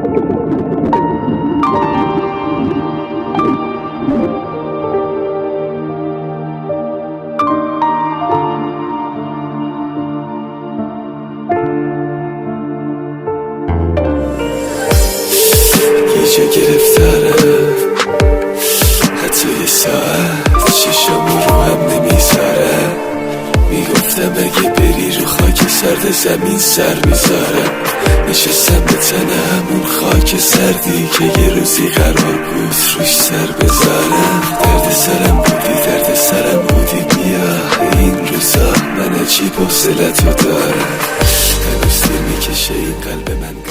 یه جا گرفتارم، حتی یه ساعت چشم رو هم نمیذارم. میگفتم اگه بری رو خاک سرد زمین سر میذارم. نشستم به تنه همون خاک سردی که یه روزی قرار بود روش سر بذارم. درد سرم بودی بیا این روزا، من عجیب حوصلتو دارم. هنوز دل میکشه این قلب من